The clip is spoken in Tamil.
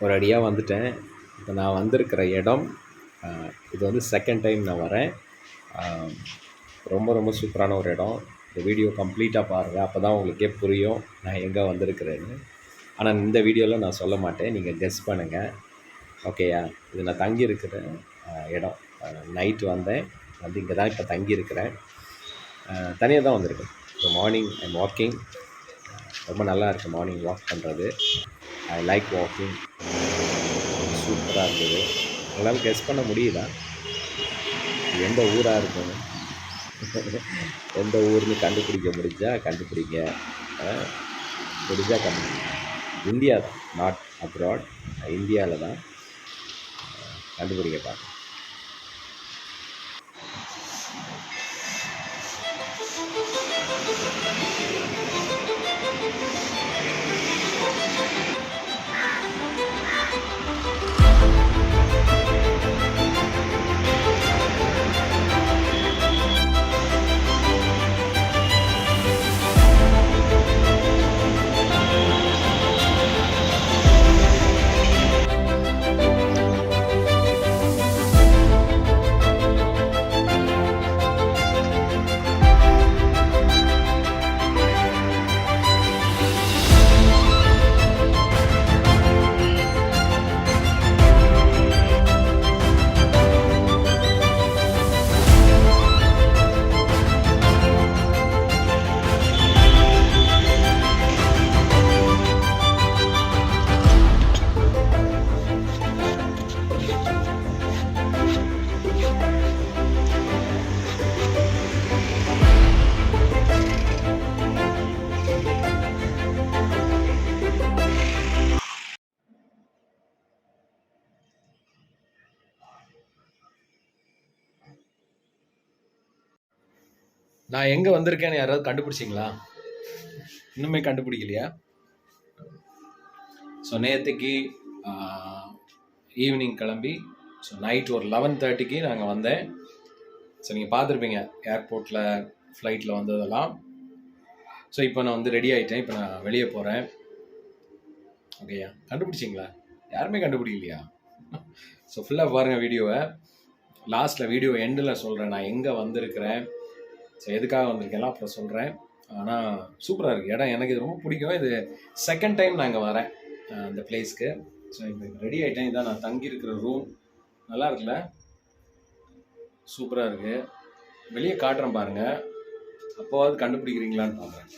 ஒரு அடியாக வந்துட்டேன். இப்போ நான் வந்திருக்கிற இடம் இது வந்து செகண்ட் டைம் நான் வரேன். ரொம்ப ரொம்ப சூப்பரான ஒரு இடம். இந்த வீடியோ கம்ப்ளீட்டாக பாருங்கள், அப்போ தான் உங்களுக்கே புரியும் நான் எங்கே வந்திருக்கிறேன்னு. ஆனால் இந்த வீடியோவில் நான் சொல்ல மாட்டேன், நீங்கள் கெஸ் பண்ணுங்கள். ஓகேயா? இது நான் தங்கியிருக்கிற இடம். நைட்டு வந்தேன், வந்து இங்கே தான் இப்போ தங்கியிருக்கிறேன். தனியாக தான் வந்திருக்கேன். So morning I'm walking. ரொம்ப நல்லா இருக்குது மார்னிங் வாக் பண்ணுறது. I like walking. சூப்பராக இருந்தது. உங்களால் கெஸ் பண்ண முடியுதா எந்த ஊராக இருக்கும்? எந்த ஊர்னு கண்டுபிடிக்க முடிஞ்சால் கண்டுபிடிங்க, முடிஞ்சால் கண்டுபிடிங்க. இந்தியா தான், நாட் அப்ராட், இந்தியாவில் தான். கண்டுபிடிக்க பார்க்க. நான் எங்கே வந்திருக்கேன்னு யாராவது கண்டுபிடிச்சிங்களா? இன்னுமே கண்டுபிடிக்கலையா? ஸோ நேற்றுக்கு ஈவினிங் கிளம்பி, ஸோ நைட் ஒரு 11:30க்கு நாங்கள் வந்தேன். ஸோ நீங்கள் பார்த்துருப்பீங்க ஏர்போர்ட்டில் ஃப்ளைட்டில் வந்ததெல்லாம். ஸோ இப்போ நான் வந்து ரெடி ஆகிட்டேன். இப்போ நான் வெளியே போகிறேன். ஓகேயா? கண்டுபிடிச்சிங்களா? யாருமே கண்டுபிடிக்கலையா? ஸோ ஃபுல்லாக பாருங்கள் வீடியோவை. லாஸ்ட்டில் வீடியோ எண்டில் சொல்கிறேன் நான் எங்கே வந்திருக்கிறேன், ஸோ எதுக்காக வந்திருக்கேன்லாம் அப்புறம் சொல்கிறேன். ஆனால் சூப்பராக இருக்குது இடம். எனக்கு இது ரொம்ப பிடிக்கும். இது செகண்ட் டைம் நான் இங்கே வரேன் அந்த பிளேஸ்க்கு. ஸோ இப்போ ரெடி ஆகிட்டேன். இதான் நான் தங்கியிருக்கிற ரூம். நல்லா இருக்குல்ல? சூப்பராக இருக்குது. வெளியே காட்டுறேன் பாருங்கள், அப்போவாது கண்டுபிடிக்கிறீங்களான்னு பார்க்குறேன்.